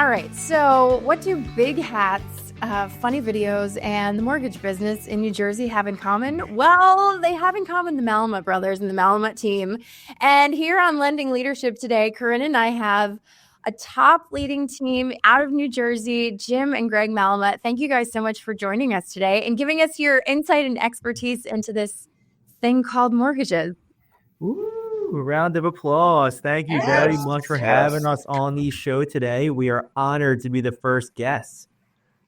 All right. So what do big hats, funny videos, and the mortgage business in New Jersey have in common? Well, they have in common the Malamut brothers and the Malamut team. And here on Lending Leadership today, Corinne and I have a top leading team out of New Jersey, Jim and Greg Malamut. Thank you guys so much for joining us today and giving us your insight and expertise into this thing called mortgages. Ooh, round of applause. Thank you very much for having us on the show today. We are honored to be the first guests.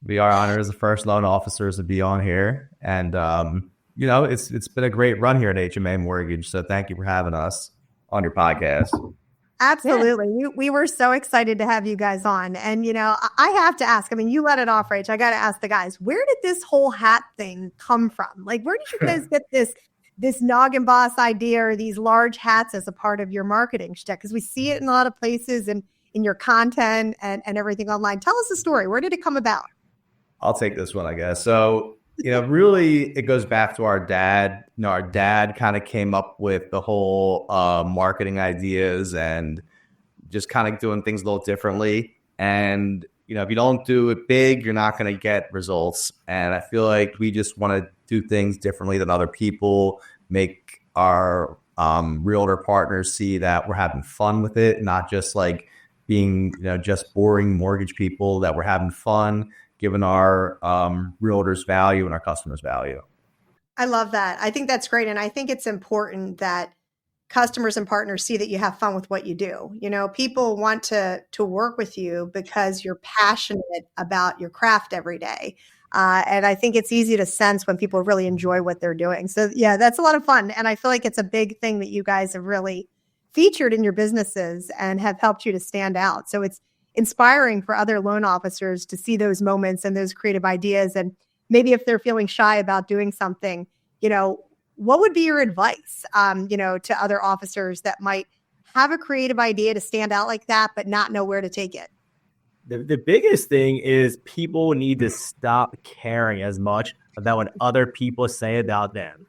We are honored as the first loan officers to be on here. And, it's been a great run here at HMA Mortgage. So thank you for having us on your podcast. Absolutely. Yeah. We were so excited to have you guys on. And, I have to ask, you let it off, Rach. I got to ask the guys, where did this whole hat thing come from? Like, where did you guys get this noggin boss idea or these large hats as a part of your marketing shtick? Because we see it in a lot of places and in your content and everything online. Tell us the story. Where did it come about? I'll take this one, I guess. So, really it goes back to our dad. Our dad kind of came up with the whole marketing ideas and just kind of doing things a little differently. And, if you don't do it big, you're not going to get results. And I feel like we just want to do things differently than other people, make our realtor partners see that we're having fun with it, not just like being, just boring mortgage people, that we're having fun, giving our realtors value and our customers value. I love that. I think that's great. And I think it's important that customers and partners see that you have fun with what you do. People want to work with you because you're passionate about your craft every day. And I think it's easy to sense when people really enjoy what they're doing. So yeah, that's a lot of fun. And I feel like it's a big thing that you guys have really featured in your businesses and have helped you to stand out. So it's inspiring for other loan officers to see those moments and those creative ideas. And maybe if they're feeling shy about doing something, what would be your advice, to other officers that might have a creative idea to stand out like that, but not know where to take it? The biggest thing is people need to stop caring as much about what other people say about them.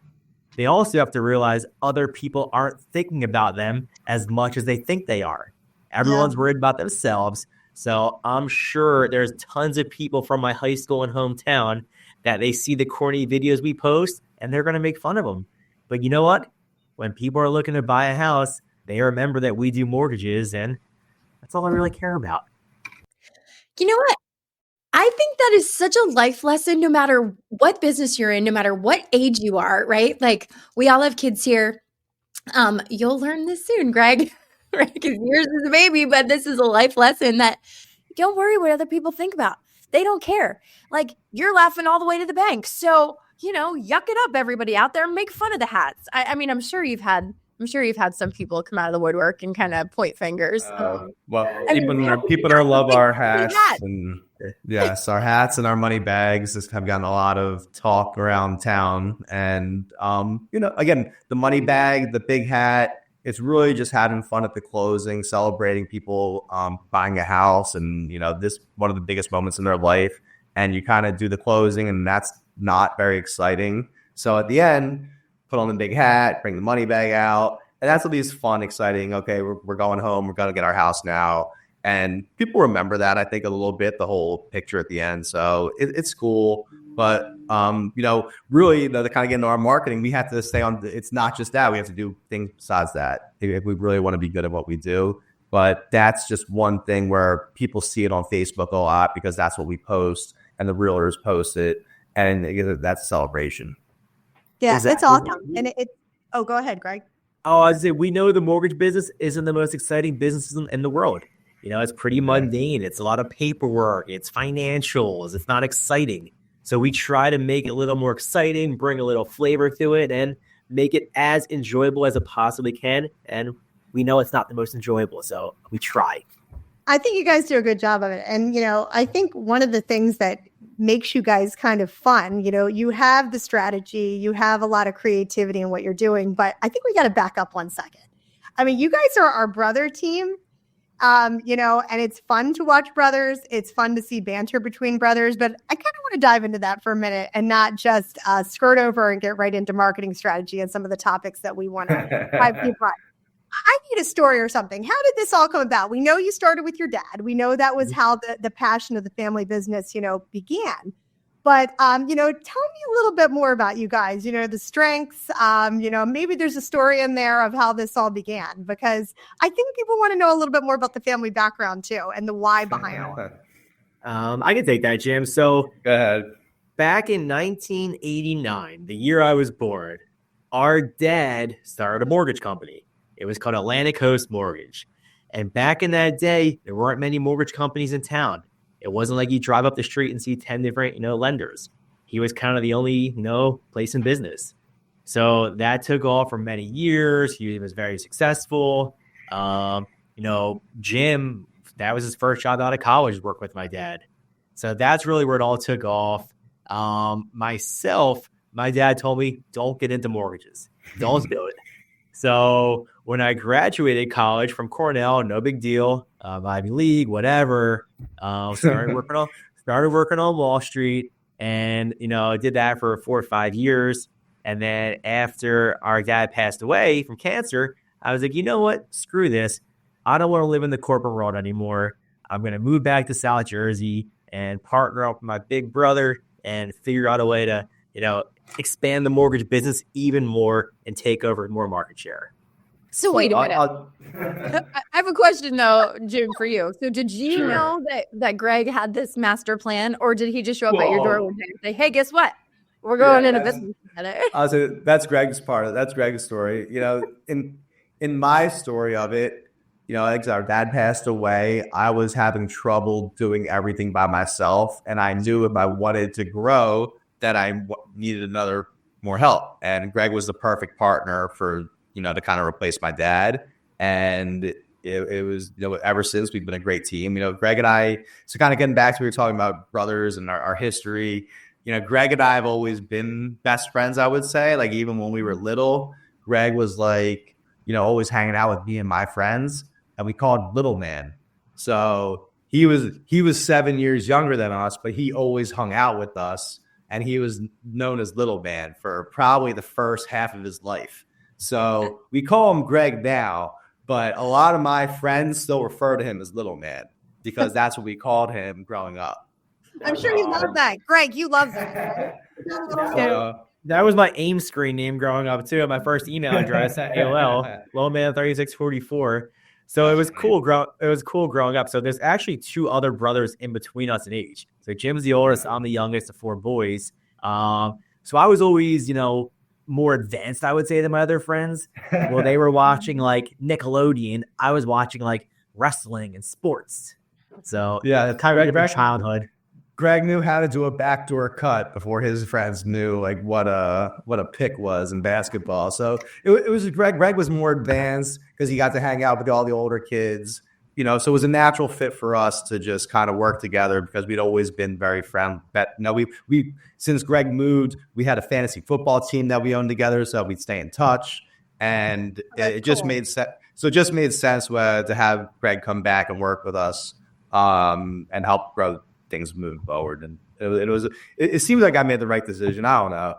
They also have to realize other people aren't thinking about them as much as they think they are. Everyone's worried about themselves. So I'm sure there's tons of people from my high school and hometown that they see the corny videos we post and they're going to make fun of them. But you know what? When people are looking to buy a house, they remember that we do mortgages, and that's all I really care about. You know what? I think that is such a life lesson, no matter what business you're in, no matter what age you are, right? Like, we all have kids here. You'll learn this soon, Greg, right? Because yours is a baby, but this is a life lesson that don't worry what other people think about. They don't care. Like, you're laughing all the way to the bank. So, yuck it up, everybody out there, make fun of the hats. I'm sure you've had some people come out of the woodwork and kind of point fingers. People love our hats. And yes, our hats and our money bags have gotten a lot of talk around town. And, again, the money bag, the big hat, it's really just having fun at the closing, celebrating people buying a house. And, this one of the biggest moments in their life. And you kind of do the closing, and that's not very exciting. So at the end, put on the big hat, bring the money bag out. And that's at least fun, exciting. Okay, we're going home. We're going to get our house now. And people remember that, I think, a little bit, the whole picture at the end. So it's cool. But, really, to kind of get into our marketing, we have to stay on. It's not just that. We have to do things besides that if we really want to be good at what we do. But that's just one thing where people see it on Facebook a lot because that's what we post and the realtors post it. And that's a celebration. Yeah, it's awesome. And go ahead, Greg. Oh, I say we know the mortgage business isn't the most exciting business in the world. It's pretty mundane. It's a lot of paperwork. It's financials. It's not exciting. So we try to make it a little more exciting, bring a little flavor to it, and make it as enjoyable as it possibly can. And we know it's not the most enjoyable, so we try. I think you guys do a good job of it. And, I think one of the things that makes you guys kind of fun, you have the strategy, you have a lot of creativity in what you're doing, but I think we got to back up 1 second. You guys are our brother team, and it's fun to watch brothers. It's fun to see banter between brothers, but I kind of want to dive into that for a minute and not just skirt over and get right into marketing strategy and some of the topics that we want to dive deep on. I need a story or something. How did this all come about? We know you started with your dad. We know that was how the passion of the family business, began. But, tell me a little bit more about you guys, the strengths, maybe there's a story in there of how this all began, because I think people want to know a little bit more about the family background too and the why behind it. I can take that, Jim. So Go ahead. back in 1989, the year I was born, our dad started a mortgage company. It was called Atlantic Coast Mortgage. And back in that day, there weren't many mortgage companies in town. It wasn't like you drive up the street and see 10 different, lenders. He was kind of the only, place in business. So that took off for many years. He was very successful. Jim, that was his first job out of college, work with my dad. So that's really where it all took off. Myself, my dad told me, don't get into mortgages. Don't do it. So when I graduated college from Cornell, no big deal, Ivy League, whatever, started working on Wall Street, and, I did that for 4 or 5 years. And then after our dad passed away from cancer, I was like, you know what? Screw this. I don't want to live in the corporate world anymore. I'm going to move back to South Jersey and partner up with my big brother and figure out a way to, expand the mortgage business even more and take over more market share. So wait a minute. I have a question though, Jim, for you. So did you know that Greg had this master plan, or did he just show up at your door one day and say, hey, guess what? We're going into business together. I'll say that's Greg's part of it. That's Greg's story. In my story of it, like our dad passed away, I was having trouble doing everything by myself. And I knew if I wanted to grow that I needed more help. And Greg was the perfect partner for, to kind of replace my dad. And it was, ever since we've been a great team. Greg and I, so kind of getting back to what we were talking about brothers and our history, Greg and I have always been best friends, I would say. Like even when we were little, Greg was like, always hanging out with me and my friends, and we called Little Man. So he was 7 years younger than us, but he always hung out with us, and he was known as Little Man for probably the first half of his life. So we call him Greg now, but a lot of my friends still refer to him as Little Man because that's what we called him growing up. I'm sure you love that. Greg, you love that. That was my AIM screen name growing up too. My first email address at AOL, Lowman3644. So it was cool. It was cool growing up. So there's actually 2 other brothers in between us in age. So Jim's the oldest. I'm the youngest of 4 boys. So I was always, more advanced, I would say, than my other friends. Well, they were watching like Nickelodeon. I was watching like wrestling and sports. So yeah, kind of my childhood. Greg knew how to do a backdoor cut before his friends knew like what a pick was in basketball. So it was Greg. Greg was more advanced because he got to hang out with all the older kids. So it was a natural fit for us to just kind of work together because we'd always been very friendly. But we since Greg moved, we had a fantasy football team that we owned together, so we'd stay in touch, and it just made sense. So it just made sense to have Greg come back and work with us and help grow things move forward. And it seems like I made the right decision. I don't know.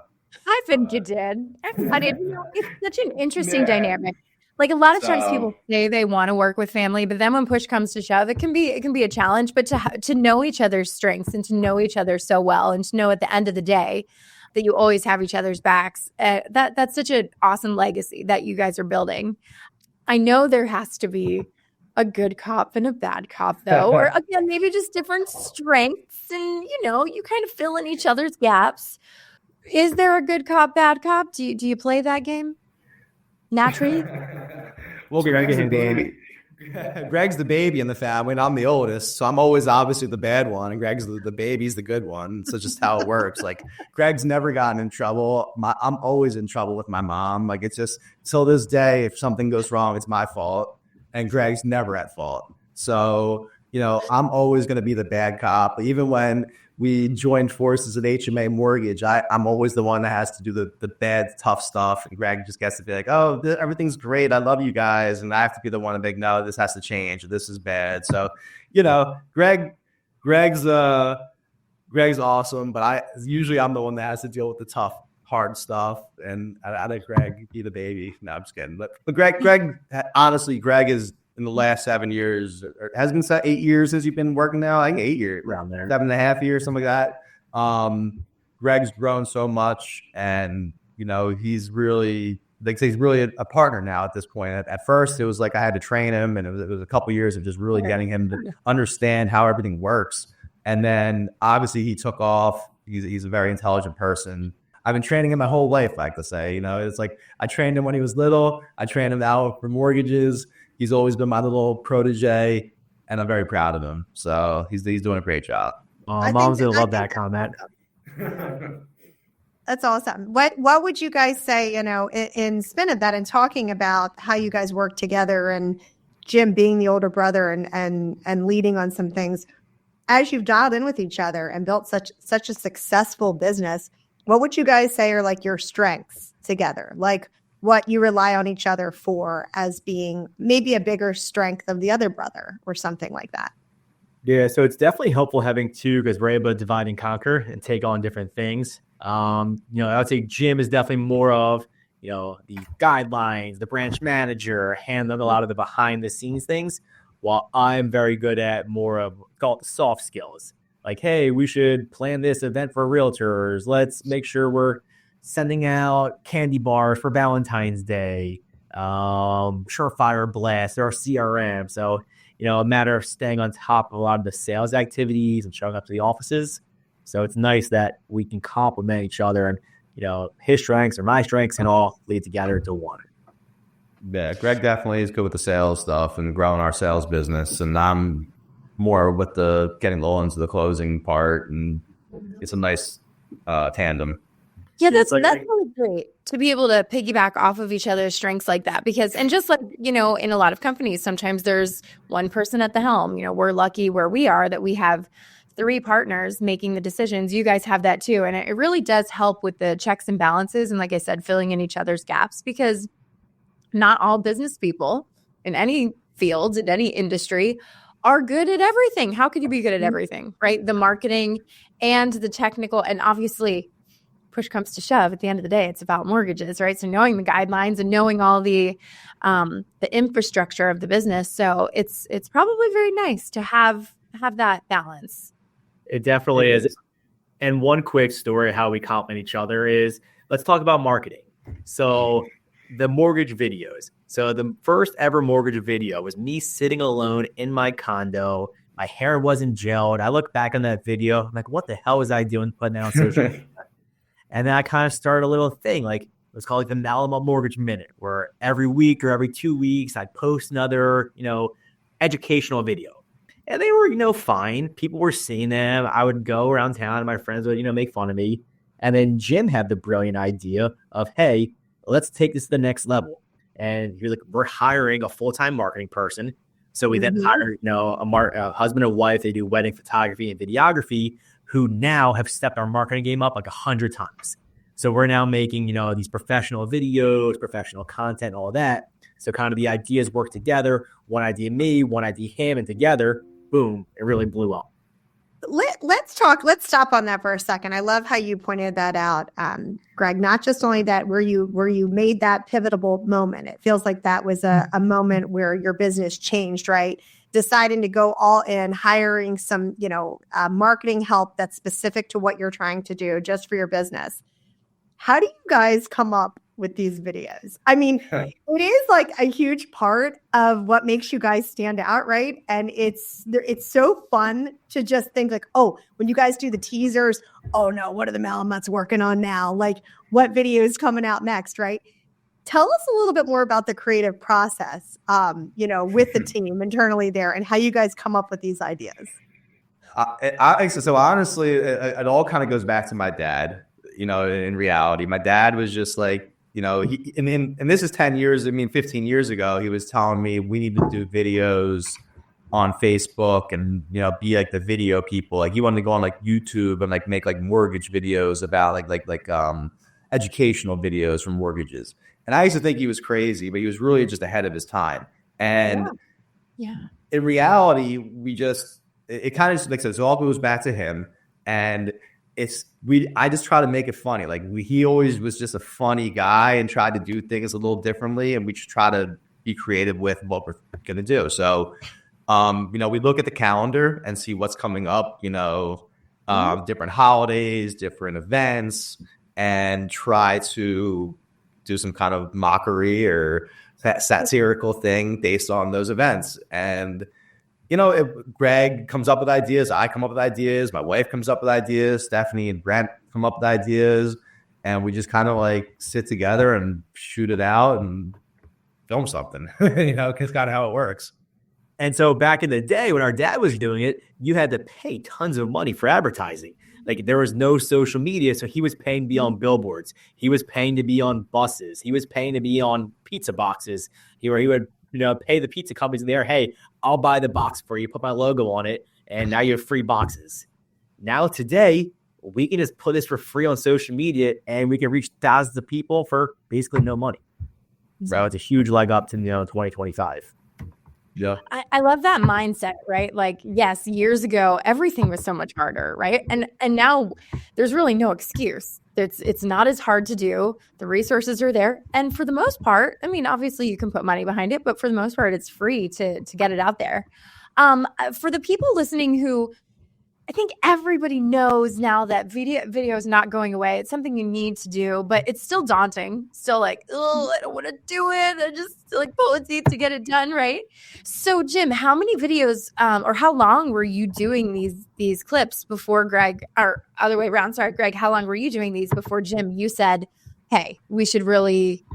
I think you did. Everybody, it's such an interesting dynamic. Like a lot of times people say they want to work with family, but then when push comes to shove, it can be a challenge. But to know each other's strengths and to know each other so well, and to know at the end of the day that you always have each other's backs, that's such an awesome legacy that you guys are building. I know there has to be a good cop and a bad cop, though, or again, maybe just different strengths, and you kind of fill in each other's gaps. Is there a good cop, bad cop? Do you play that game? Naturally? Well, Greg's the baby. Greg's the baby in the family, and I'm the oldest, so I'm always obviously the bad one, and Greg's the baby's the good one. So just how it works. Like Greg's never gotten in trouble. I'm always in trouble with my mom. Like it's just till this day, if something goes wrong, it's my fault, and Greg's never at fault. So I'm always going to be the bad cop. Even when we joined forces at HMA Mortgage, I'm always the one that has to do the bad, tough stuff. And Greg just gets to be like, oh, everything's great. I love you guys. And I have to be the one to be like, no, this has to change. This is bad. So, Greg's awesome. But I'm the one that has to deal with the tough hard stuff, and I let Greg be the baby. No, I'm just kidding. But Greg, honestly, Greg is in the last 7 years, or has been 8 years since you've been working now. I think 8 years, Around there. 7.5 years, something like that. Greg's grown so much, and he's really, like I say, he's really a partner now at this point. At first, it was like I had to train him, and it was a couple years of just really getting him to understand how everything works. And then obviously he took off. He's a very intelligent person. I've been training him my whole life, I like to say. It's like I trained him when he was little. I trained him now for mortgages. He's always been my little protege, and I'm very proud of him. So he's doing a great job. Mom's gonna love that comment. That's awesome. What would you guys say, in spin of that and talking about how you guys work together, and Jim being the older brother and leading on some things, as you've dialed in with each other and built such a successful business, what would you guys say are like your strengths together? Like what you rely on each other for as being maybe a bigger strength of the other brother or something like that? Yeah, so it's definitely helpful having two, because we're able to divide and conquer and take on different things. I would say Jim is definitely more of, the guidelines, the branch manager, handling a lot of the behind the scenes things, while I'm very good at more of, call it the soft skills. Like, hey, we should plan this event for realtors. Let's make sure we're sending out candy bars for Valentine's Day, surefire blast, or CRM. So, a matter of staying on top of a lot of the sales activities and showing up to the offices. So it's nice that we can complement each other, and, his strengths or my strengths can all lead together to one. Yeah, Greg definitely is good with the sales stuff and growing our sales business, and I'm more with the getting the loans to the closing part, and it's a nice tandem. Yeah, that's really great to be able to piggyback off of each other's strengths like that, because, and just like, in a lot of companies, sometimes there's one person at the helm. We're lucky where we are that we have 3 partners making the decisions. You guys have that too. And it really does help with the checks and balances. And like I said, filling in each other's gaps, because not all business people in any field, in any industry, are good at everything. How could you be good at everything, right? The marketing and the technical, and obviously push comes to shove, at the end of the day, it's about mortgages, right? So knowing the guidelines and knowing all the infrastructure of the business. So it's probably very nice to have that balance. It definitely is. And one quick story how we complement each other is, let's talk about marketing. So the mortgage videos. So the first ever mortgage video was me sitting alone in my condo. My hair wasn't gelled. I look back on that video, I'm like, what the hell was I doing putting that on social media? And then I kind of started a little thing, like, let's call it the Malamut Mortgage Minute, where every week or every 2 weeks I'd post another, educational video. And they were, fine. People were seeing them. I would go around town and my friends would, make fun of me. And then Jim had the brilliant idea of, hey, let's take this to the next level. And he was like, we're hiring a full-time marketing person. So we then hired, a husband and wife. They do wedding photography and videography, who now have stepped our marketing game up like 100 times. So we're now making, these professional videos, professional content, all of that. So kind of the ideas work together. One idea me, one idea him, and together, boom, it really blew up. Let's stop on that for a second. I love how you pointed that out, Greg. Not just only that, where you made that pivotal moment. It feels like that was a moment where your business changed, right? Deciding to go all in, hiring some, marketing help that's specific to what you're trying to do just for your business. How do you guys come up with these videos? I mean, it is like a huge part of what makes you guys stand out, right? And it's so fun to just think like, oh, when you guys do the teasers, oh no, what are the Malamuts working on now? Like, what video is coming out next, right? Tell us a little bit more about the creative process, with the team internally there, and how you guys come up with these ideas. So honestly, it all kind of goes back to my dad. In reality, my dad was just like, and this is 10 years, 15 years ago, he was telling me we need to do videos on Facebook and, be like the video people. Like he wanted to go on like YouTube and like make like mortgage videos about like educational videos from mortgages. And I used to think he was crazy, but he was really just ahead of his time. And in reality, it kind of, like I said, so all goes back to him. And I just try to make it funny. Like he always was just a funny guy and tried to do things a little differently, and we just try to be creative with what we're going to do. So, we look at the calendar and see what's coming up, different holidays, different events, and try to do some kind of mockery or satirical thing based on those events. And if Greg comes up with ideas, I come up with ideas, my wife comes up with ideas, Stephanie and Brent come up with ideas, and we just kind of like sit together and shoot it out and film something, it's kind of how it works. And so back in the day when our dad was doing it, you had to pay tons of money for advertising. Like there was no social media, so he was paying to be on billboards. He was paying to be on buses. He was paying to be on pizza boxes. He would pay the pizza companies there, hey, I'll buy the box for you, put my logo on it, and now you have free boxes. Now today, we can just put this for free on social media, and we can reach thousands of people for basically no money. So it's a huge leg up to 2025. Yeah. I love that mindset, right? Like, yes, years ago, everything was so much harder, right? And now there's really no excuse. It's not as hard to do. The resources are there. And for the most part, I mean, obviously you can put money behind it, but for the most part, it's free to get it out there. For the people listening who, I think everybody knows now that video is not going away. It's something you need to do, but it's still daunting. Still like, oh, I don't want to do it. I just like pull teeth to get it done, right? So, Jim, how many videos or how long were you doing these clips before Greg, or other way around? Sorry, Greg, how long were you doing these before Jim? You said, hey, we should really,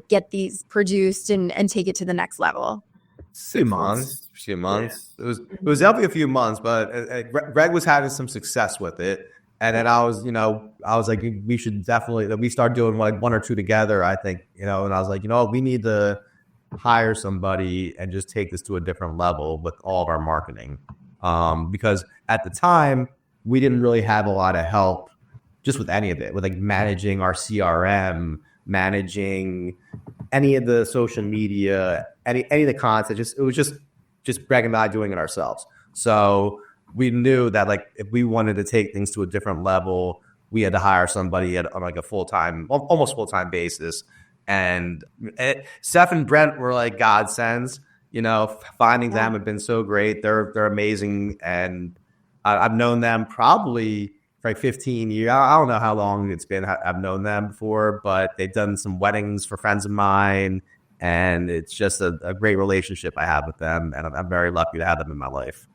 get these produced and take it to the next level. Few months. Yeah. It was definitely a few months, but Greg was having some success with it. And then I was like, we should definitely, we start doing like one or two together, I think, and I was like, we need to hire somebody and just take this to a different level with all of our marketing. Because at the time we didn't really have a lot of help just with any of it, with like managing our CRM, managing any of the social media, any of the content. It was just Greg and I doing it ourselves. So we knew that like if we wanted to take things to a different level, we had to hire somebody on like a full-time, almost full-time basis. And Steph and Brent were like godsends. Finding them have been so great. They're amazing, and I've known them probably for like 15 years. I don't know how long it's been I've known them before, but they've done some weddings for friends of mine. And it's just a great relationship I have with them. And I'm very lucky to have them in my life.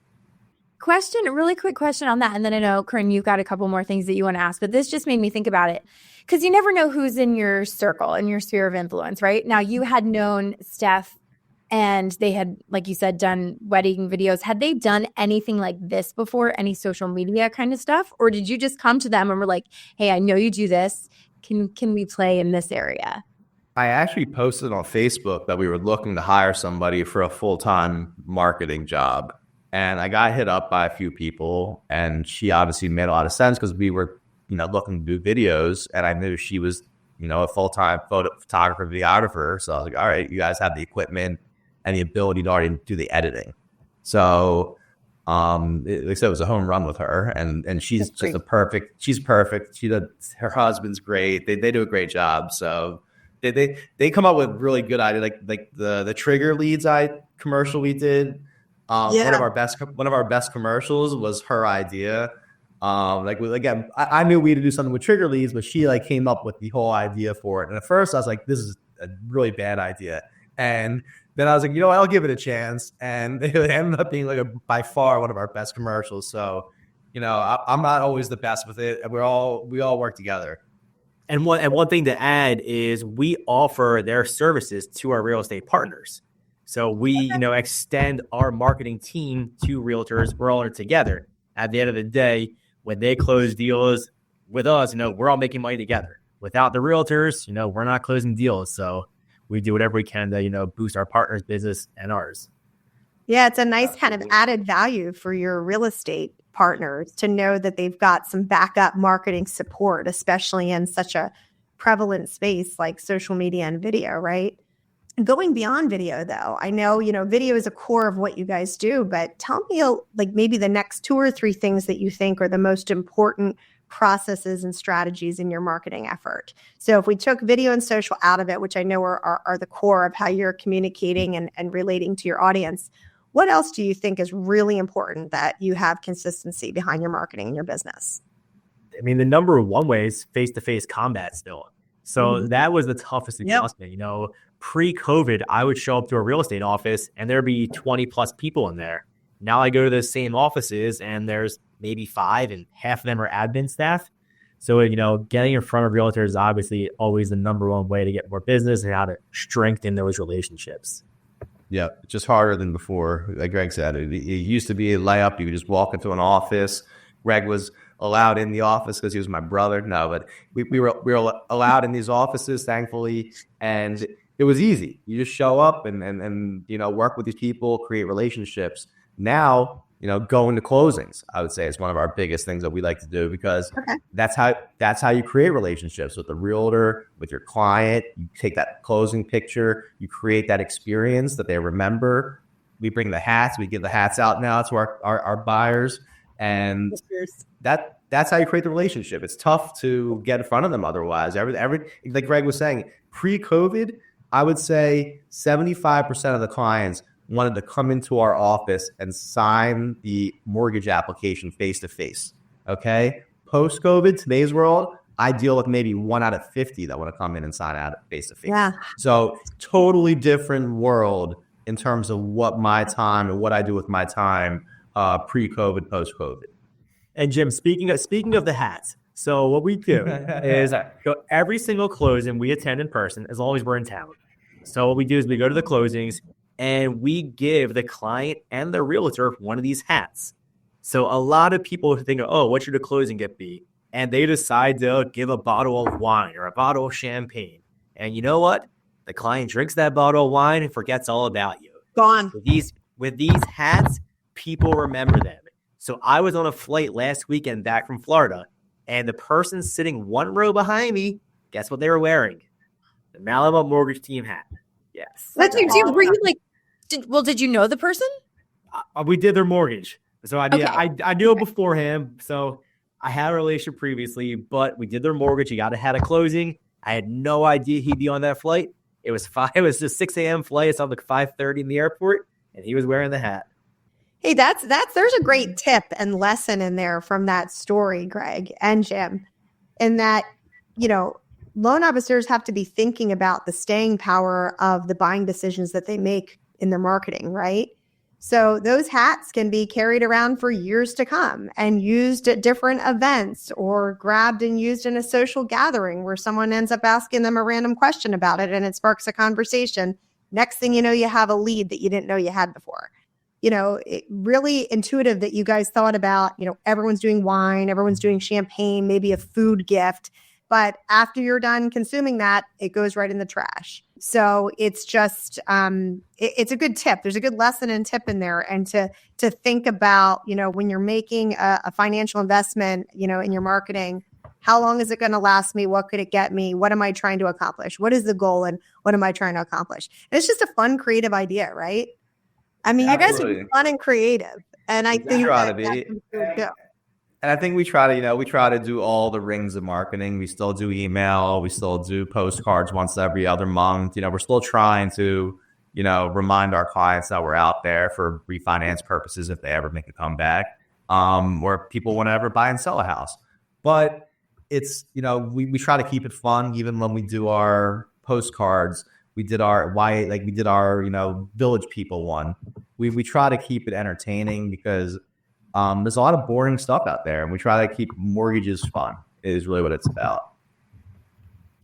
A really quick question on that. And then I know, Corinne, you've got a couple more things that you want to ask, but this just made me think about it. Because you never know who's in your circle, in your sphere of influence, right? Now, you had known Steph and they had, like you said, done wedding videos. Had they done anything like this before, any social media kind of stuff? Or did you just come to them and were like, hey, I know you do this. Can we play in this area? I actually posted on Facebook that we were looking to hire somebody for a full-time marketing job. And I got hit up by a few people, and she obviously made a lot of sense because we were, looking to do videos, and I knew she was, a full-time photographer, videographer. So I was like, all right, you guys have the equipment and the ability to already do the editing. So, like I said, it was a home run with her, and she's just she's perfect. Her husband's great. They do a great job. So they come up with really good ideas, like the trigger leads commercial we did. One of our best commercials was her idea. I knew we had to do something with trigger leads, but she like came up with the whole idea for it. And at first I was like, this is a really bad idea. And then I was like, I'll give it a chance. And it ended up being like by far one of our best commercials. So, I'm not always the best with it. And we all work together. And one thing to add is we offer their services to our real estate partners. So we, extend our marketing team to realtors. We're all in it together. At the end of the day, when they close deals with us, we're all making money together. Without the realtors, we're not closing deals. So we do whatever we can to, boost our partners' business and ours. Yeah, it's a nice kind of added value for your real estate partners to know that they've got some backup marketing support, especially in such a prevalent space like social media and video, right? Going beyond video, though, I know, video is a core of what you guys do, but tell me like maybe the next 2 or 3 things that you think are the most important processes and strategies in your marketing effort. So if we took video and social out of it, which I know are the core of how you're communicating and relating to your audience, what else do you think is really important that you have consistency behind your marketing in your business? I mean, the number one way is face-to-face combat still. So that was the toughest adjustment. You know, pre-COVID, I would show up to a real estate office and there'd be 20 plus people in there. Now I go to the same offices and there's maybe 5 and half of them are admin staff. So, you know, getting in front of realtors is obviously always the number one way to get more business and how to strengthen those relationships. Yeah, just harder than before. Like Greg said, it used to be a layup. You could just walk into an office. Greg was allowed in the office because he was my brother. No, but we were allowed in these offices, thankfully, and it was easy. You just show up and you know, work with these people, create relationships. Now, you know, going to closings, I would say, is one of our biggest things that we like to do, because that's how you create relationships with the realtor, with your client. You take that closing picture, you create that experience that they remember. We bring the hats, we give the hats out now to our buyers, and that's how you create the relationship. It's tough to get in front of them otherwise. Like Greg was saying, pre-COVID, I would say 75% of the clients wanted to come into our office and sign the mortgage application face-to-face, okay? Post-COVID, today's world, I deal with maybe 1 out of 50 that want to come in and sign out face-to-face. Yeah. So totally different world in terms of what my time and what I do with my time pre-COVID, post-COVID. And Jim, speaking of the hats, so what we do is go every single closing we attend in person, as long as we're in town. So what we do is we go to the closings and we give the client and the realtor one of these hats. So a lot of people think, oh, what should a closing gift be? And they decide to give a bottle of wine or a bottle of champagne. And you know what? The client drinks that bottle of wine and forgets all about you. Gone. With these hats, people remember them. So I was on a flight last weekend back from Florida, and the person sitting one row behind me, guess what they were wearing? The Malamuts Mortgage Team hat. Yes. Were you like, did you know the person? We did their mortgage. So I knew it Okay. beforehand. So I had a relationship previously, but we did their mortgage. He had a closing. I had no idea he'd be on that flight. It was just 6 a.m. flight. It's on like 5:30 in the airport, and he was wearing the hat. Hey, there's a great tip and lesson in there from that story, Greg and Jim, in that, you know, loan officers have to be thinking about the staying power of the buying decisions that they make in their marketing, right? So those hats can be carried around for years to come and used at different events, or grabbed and used in a social gathering where someone ends up asking them a random question about it and it sparks a conversation. Next thing you know, you have a lead that you didn't know you had before. You know, it really intuitive that you guys thought about, you know, everyone's doing wine, everyone's doing champagne, maybe a food gift. But after you're done consuming that, it goes right in the trash. So it's just, it's a good tip. There's a good lesson and tip in there. And to think about, you know, when you're making a financial investment, you know, in your marketing, how long is it going to last me? What could it get me? What am I trying to accomplish? What is the goal and what am I trying to accomplish? And it's just a fun, creative idea, right? I mean, Absolutely. You guys are fun and creative. And I think try to that's be. good too. And I think we try to do all the rings of marketing. We still do email. We still do postcards once every other month. You know, we're still trying to, you know, remind our clients that we're out there for refinance purposes if they ever make a comeback, or people want to ever buy and sell a house. But it's, you know, we try to keep it fun. Even when we do our postcards, we did our, you know, Village People one. We try to keep it entertaining because there's a lot of boring stuff out there, and we try to keep mortgages fun is really what it's about.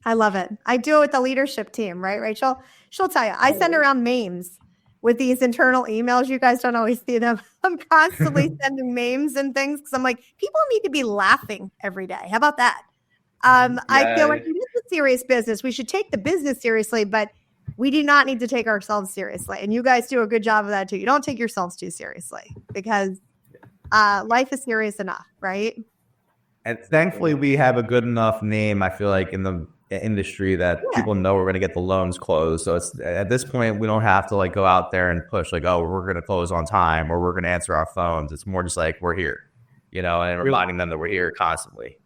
I love it. I do it with the leadership team, right, Rachel? She'll tell you, I send around memes with these internal emails. You guys don't always see them. I'm constantly sending memes and things because I'm like, people need to be laughing every day. How about that? I feel like it is a serious business. We should take the business seriously, but we do not need to take ourselves seriously. And you guys do a good job of that too. You don't take yourselves too seriously because life is serious enough, right? And thankfully, we have a good enough name, I feel like, in the industry that people know we're going to get the loans closed. So it's at this point, we don't have to like go out there and push like, oh, we're going to close on time or we're going to answer our phones. It's more just like we're here, you know, and reminding them that we're here constantly.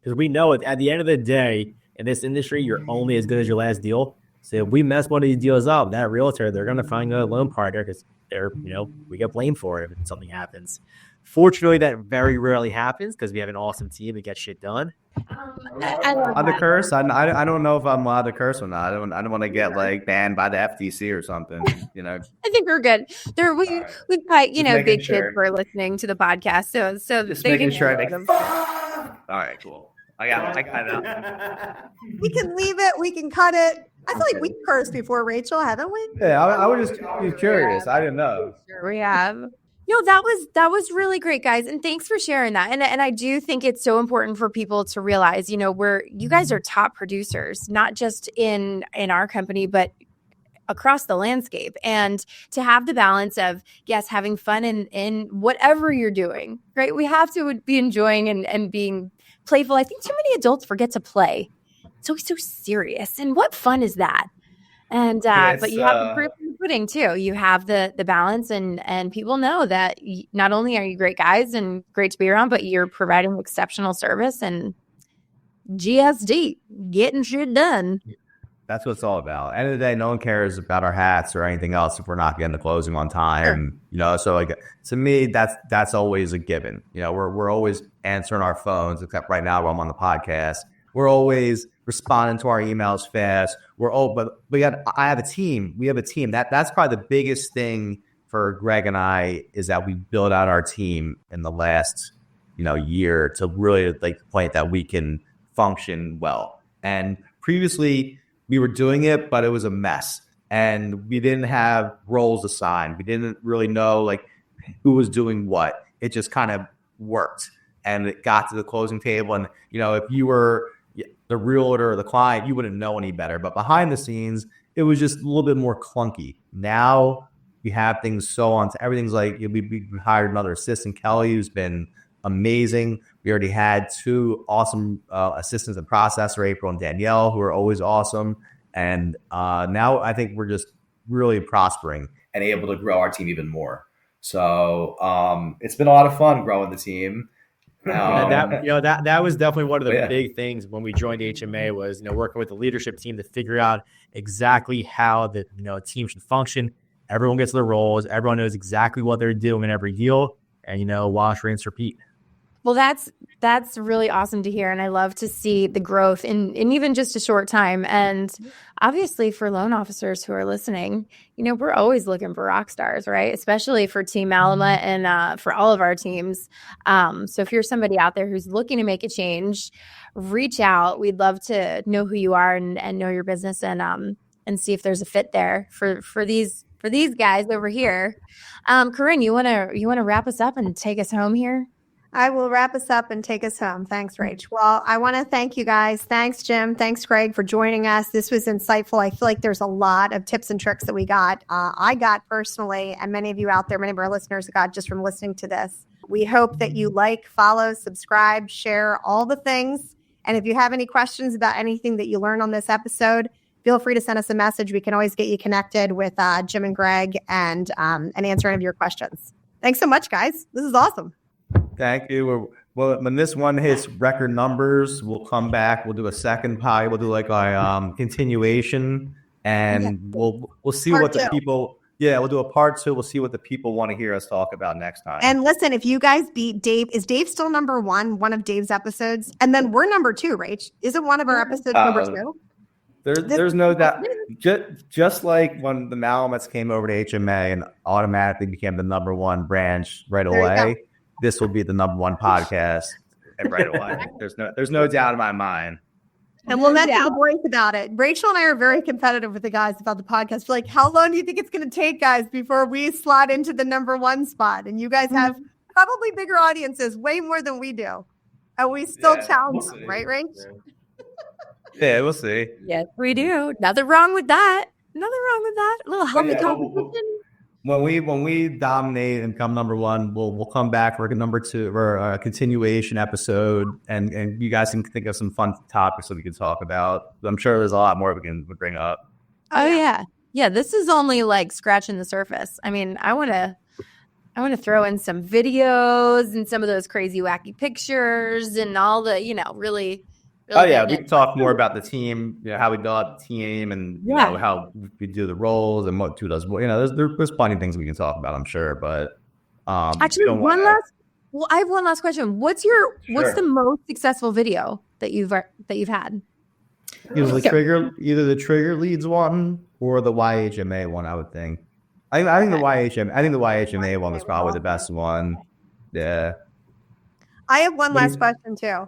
Because we know at the end of the day, in this industry, you're only as good as your last deal. So if we mess one of these deals up, that realtor, they're going to find a loan partner because we get blamed for it if something happens. Fortunately, that very rarely happens because we have an awesome team that gets shit done. I love Allowed to that. curse? I don't know if I'm allowed to curse or not. I don't want to get like banned by the FTC or something. I think we're good. We've got Just making big sure. kids who are listening to the podcast, so Just they making can sure. hear them. All right, cool. I got it. We can leave it. We can cut it. I feel like we've cursed before, Rachel, haven't we? Yeah, I was just curious. I didn't know. Sure we have. No, that was really great, guys, and thanks for sharing that. And I do think it's so important for people to realize, you guys are top producers, not just in our company, but across the landscape. And to have the balance of, yes, having fun in whatever you're doing, right? We have to be enjoying and being playful. I think too many adults forget to play. It's always so serious. And what fun is that? And but you have the proof in the pudding too. You have the balance, and people know that not only are you great guys and great to be around, but you're providing exceptional service and GSD, getting shit done. That's what it's all about. End of the day, no one cares about our hats or anything else if we're not getting the closing on time. Sure. So like to me, that's always a given. We're always answering our phones, except right now while I'm on the podcast. We're always responding to our emails fast. I have a team. We have a team. That's probably the biggest thing for Greg and I is that we built out our team in the last year to really like the point that we can function well. And previously we were doing it, but it was a mess, and we didn't have roles assigned. We didn't really know like who was doing what. It just kind of worked, and it got to the closing table. And if you were the realtor or the client, you wouldn't know any better. But behind the scenes, it was just a little bit more clunky. Now we have things so on. Everything's like we hired another assistant, Kelly, who's been amazing. We already had two awesome assistants and processor, April and Danielle, who are always awesome. And now I think we're just really prospering and able to grow our team even more. So it's been a lot of fun growing the team. That was definitely one of the big things when we joined HMA was working with the leadership team to figure out exactly how the team should function. Everyone gets their roles. Everyone knows exactly what they're doing in every deal, and wash, rinse, repeat. Well, that's really awesome to hear, and I love to see the growth in even just a short time. And obviously, for loan officers who are listening, we're always looking for rock stars, right? Especially for Team Malamut and for all of our teams. So if you're somebody out there who's looking to make a change, reach out. We'd love to know who you are and know your business and see if there's a fit there for these guys over here. Corinne, you wanna wrap us up and take us home here? I will wrap us up and take us home. Thanks, Rach. Well, I want to thank you guys. Thanks, Jim. Thanks, Greg, for joining us. This was insightful. I feel like there's a lot of tips and tricks that we got. I got personally, and many of you out there, many of our listeners got just from listening to this. We hope that you like, follow, subscribe, share all the things. And if you have any questions about anything that you learned on this episode, feel free to send us a message. We can always get you connected with Jim and Greg and answer any of your questions. Thanks so much, guys. This is awesome. Thank you. Well, when this one hits record numbers, we'll come back. We'll do a second pie. We'll do like a continuation, and we'll see Part what the two. people. Yeah, we'll do a part 2. We'll see what the people want to hear us talk about next time. And listen, if you guys beat Dave, is Dave still number one of Dave's episodes? And then we're number 2, Rach. Isn't one of our episodes number 2? There's no doubt. Just like when the Malamuts came over to HMA and automatically became the number 1 branch right away. This will be the number 1 podcast right away. There's no doubt in my mind. And we'll let you break about it. Rachel and I are very competitive with the guys about the podcast. We're like, how long do you think it's going to take, guys, before we slot into the number 1 spot? And you guys have probably bigger audiences, way more than we do. And we still challenge them, right, Rach? Yeah, we'll see. Yes, we do. Nothing wrong with that. A little healthy competition. When we dominate and come number 1, we'll come back for number 2 or a continuation episode, and you guys can think of some fun topics that we can talk about. I'm sure there's a lot more we can bring up. Oh yeah. This is only like scratching the surface. I mean, I want I want to throw in some videos and some of those crazy, wacky pictures and all the, really. Oh yeah, we can talk more about the team, how we build out the team, and how we do the roles and what does. There's plenty of things we can talk about, I'm sure. But actually, I have one last question. What's the most successful video that you've had? Either the trigger leads one or the YHMA one, I would think. I think the YHMA one was probably the best one. Yeah. I have one last question too.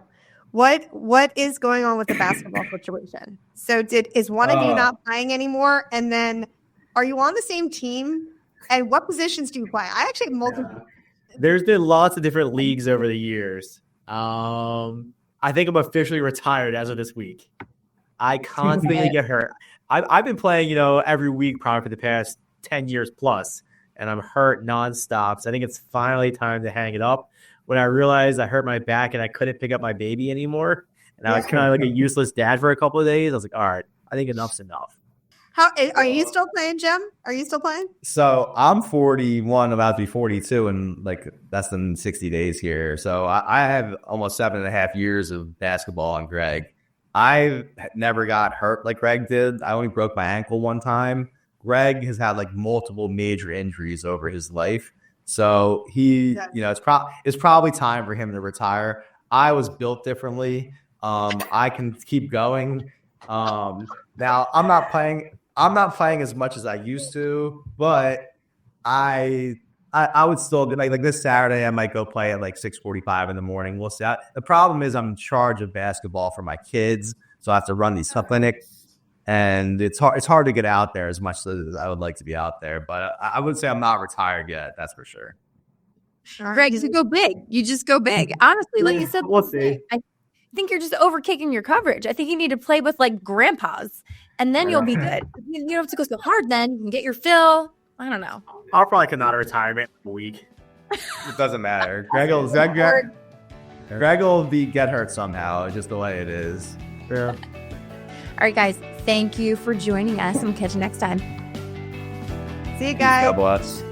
What is going on with the basketball situation? So is one of you not playing anymore? And then are you on the same team? And what positions do you play? I actually have multiple. There's been lots of different leagues over the years. I think I'm officially retired as of this week. I constantly get hurt. I've been playing, every week probably for the past 10 years plus, and I'm hurt nonstop. So I think it's finally time to hang it up. When I realized I hurt my back and I couldn't pick up my baby anymore, and I was kind of like a useless dad for a couple of days, I was like, all right, I think enough's enough. How are you still playing, Jim? Are you still playing? So I'm 41, about to be 42 in like less than 60 days here. So I have almost 7.5 years of basketball on Greg. I never got hurt like Greg did. I only broke my ankle one time. Greg has had like multiple major injuries over his life. So it's probably time for him to retire. I was built differently. I can keep going. Now I'm not playing as much as I used to, but I would still like this Saturday. I might go play at like 6:45 in the morning. We'll see. The problem is I'm in charge of basketball for my kids, so I have to run these clinics, and it's hard to get out there as much as I would like to be out there. But I would say I'm not retired yet. That's for sure. Greg, you go big. You just go big. Honestly, like you said, we'll see. I think you're just overkicking your coverage. I think you need to play with like grandpas, and then you'll be good. You don't have to go so hard. Then you can get your fill. I don't know. I'll probably come out of retirement in a week. It doesn't matter. Greg will get hurt somehow. It's just the way it is. Yeah. All right, guys. Thank you for joining us. And we'll catch you next time. See you guys. God bless.